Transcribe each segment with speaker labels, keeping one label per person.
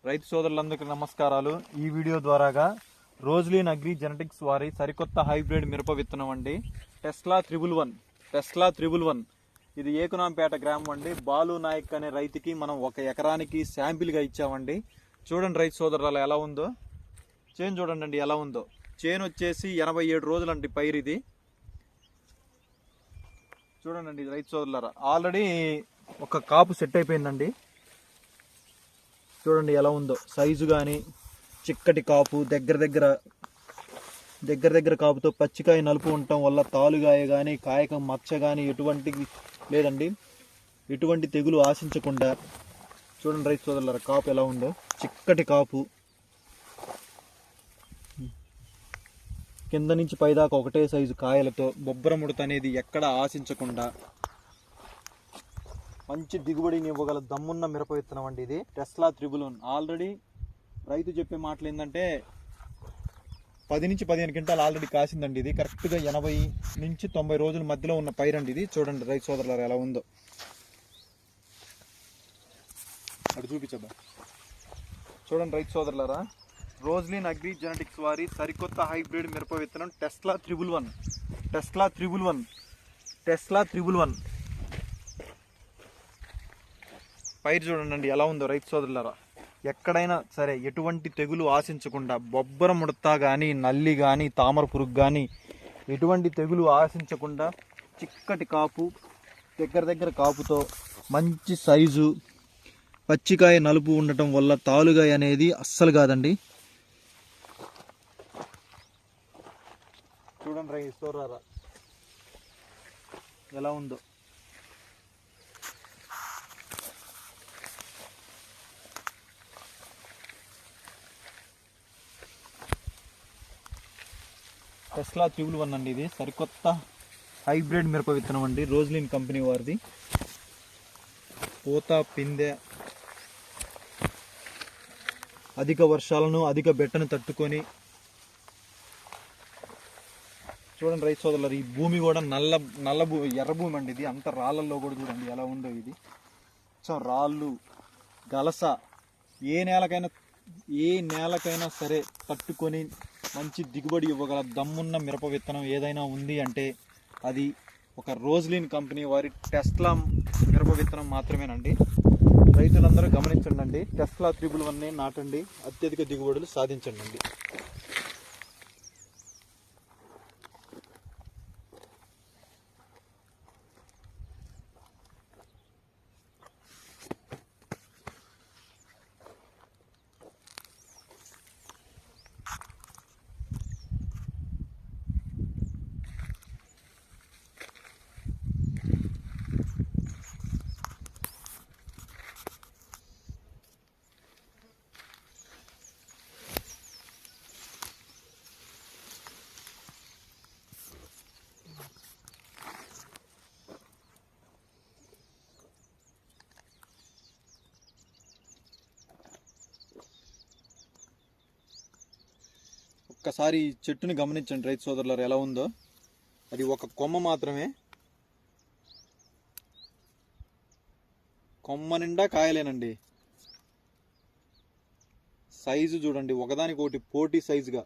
Speaker 1: రైతు సోదరులందరికీ నమస్కారాలు. ఈ వీడియో ద్వారాగా రోజ్లీన్ అగ్రి జెనెటిక్స్ వారి సరికొత్త హైబ్రిడ్ మిరప విత్తనం అండి, టెస్లా 111. ఇది ఏకునాంపేట గ్రామం అండి. బాలు నాయక్ అనే రైతుకి మనం 1 ఎకరానికి శాంపిల్గా ఇచ్చామండి. చూడండి రైతు సోదరులు ఎలా ఉందో, చేను చూడండి ఎలా ఉందో. చేను వచ్చేసి 87 రోజులండి పైరు. ఇది చూడండి రైతు సోదరులారా, ఆల్రెడీ ఒక కాపు సెట్ అయిపోయిందండి. చూడండి ఎలా ఉందో సైజు కానీ, చిక్కటి కాపు, దగ్గర కాపుతో పచ్చికాయ నలుపు ఉండటం వల్ల తాలుగాయ కానీ, కాయకం మచ్చ కానీ ఎటువంటి లేదండి. ఎటువంటి తెగులు ఆశించకుండా చూడండి రైతు సోదరులారా, కాపు ఎలా ఉందో, చిక్కటి కాపు, కింద నుంచి పైదాకా ఒకటే సైజు కాయలతో, బొబ్బర ముడత అనేది ఎక్కడ ఆశించకుండా మంచి దిగుబడిని ఇవ్వగల దమ్మున్న మిరప విత్తనం అండి ఇది, టెస్లా 111. ఆల్రెడీ రైతు చెప్పే మాటలు ఏంటంటే 10 నుంచి 15 క్వింటాలు ఆల్రెడీ కాసిందండి. ఇది కరెక్ట్గా 80 నుంచి 90 రోజుల మధ్యలో ఉన్న పైరండి ఇది. చూడండి రైతు సోదరులారా ఎలా ఉందో, అటు చూపించబ్బా. చూడండి రైతు సోదరులారా, రోజ్లీన్ అగ్రి జెనెటిక్స్ వారి సరికొత్త హైబ్రిడ్ మిరప విత్తనం టెస్లా 111. పైరు చూడండి ఎలా ఉందో రైతు సోదరులారా. ఎక్కడైనా సరే ఎటువంటి తెగులు ఆశించకుండా, బొబ్బర ముడత కానీ, నల్లి కానీ, తామర పురుగు కానీ ఎటువంటి తెగులు ఆశించకుండా చిక్కటి కాపు, దగ్గర కాపుతో మంచి సైజు, పచ్చికాయ నలుపు ఉండటం వల్ల తాలుగాయ అనేది అస్సలు కాదండి. చూడండి రైతు సోదరులారా ఎలా ఉందో. టెస్లా 111 అండి, ఇది సరికొత్త హైబ్రిడ్ మిరప విత్తనం అండి, రోజ్లీన్ కంపెనీ వారిది. పూత, పిందె అధిక వర్షాలను, అధిక బెట్టను తట్టుకొని, చూడండి రైతు సోదరులు, ఈ భూమి కూడా ఎర్ర భూమి అండి ఇది. అంత రాళ్ళల్లో కూడా చూడండి ఎలా ఉందో ఇది. సో రాళ్ళు, గలస ఏ నేలకైనా సరే తట్టుకొని మంచి దిగుబడి ఇవ్వగల దమ్మున్న మిరప విత్తనం ఏదైనా ఉంది అంటే అది ఒక రోజ్లీన్ కంపెనీ వారి టెస్లా మిరప విత్తనం మాత్రమేనండి. రైతులందరూ గమనించండి, టెస్లా 111 నాటండి, అత్యధిక దిగుబడులు సాధించండి. ఒక్కసారి చెట్టుని గమనించండి రైతు సోదరులారు ఎలా ఉందో. అది ఒక కొమ్మ మాత్రమే, కొమ్మ నిండా కాయలేనండి. సైజు చూడండి, ఒకదానికొకటి పోటీ సైజుగా.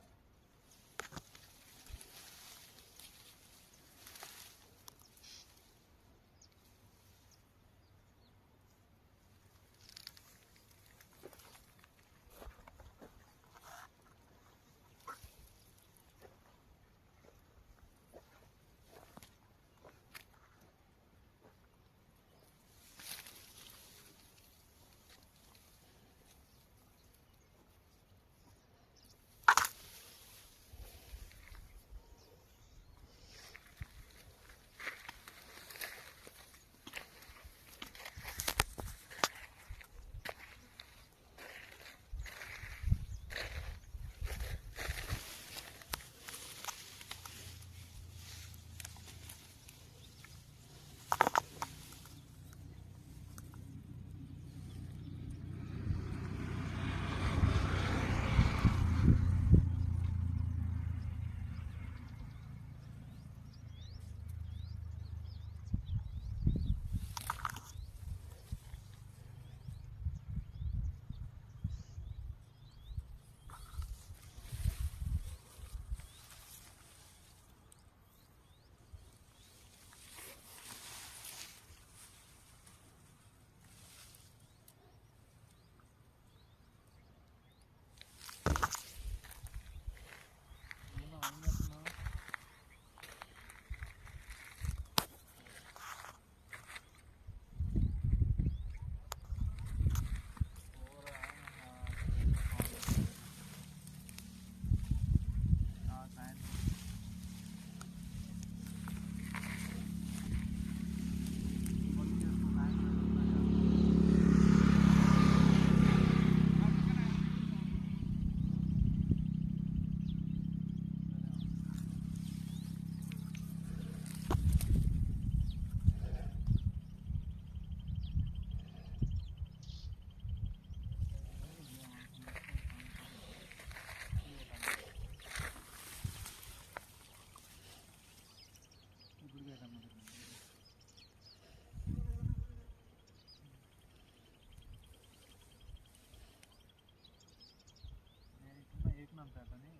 Speaker 2: రాజంపేటని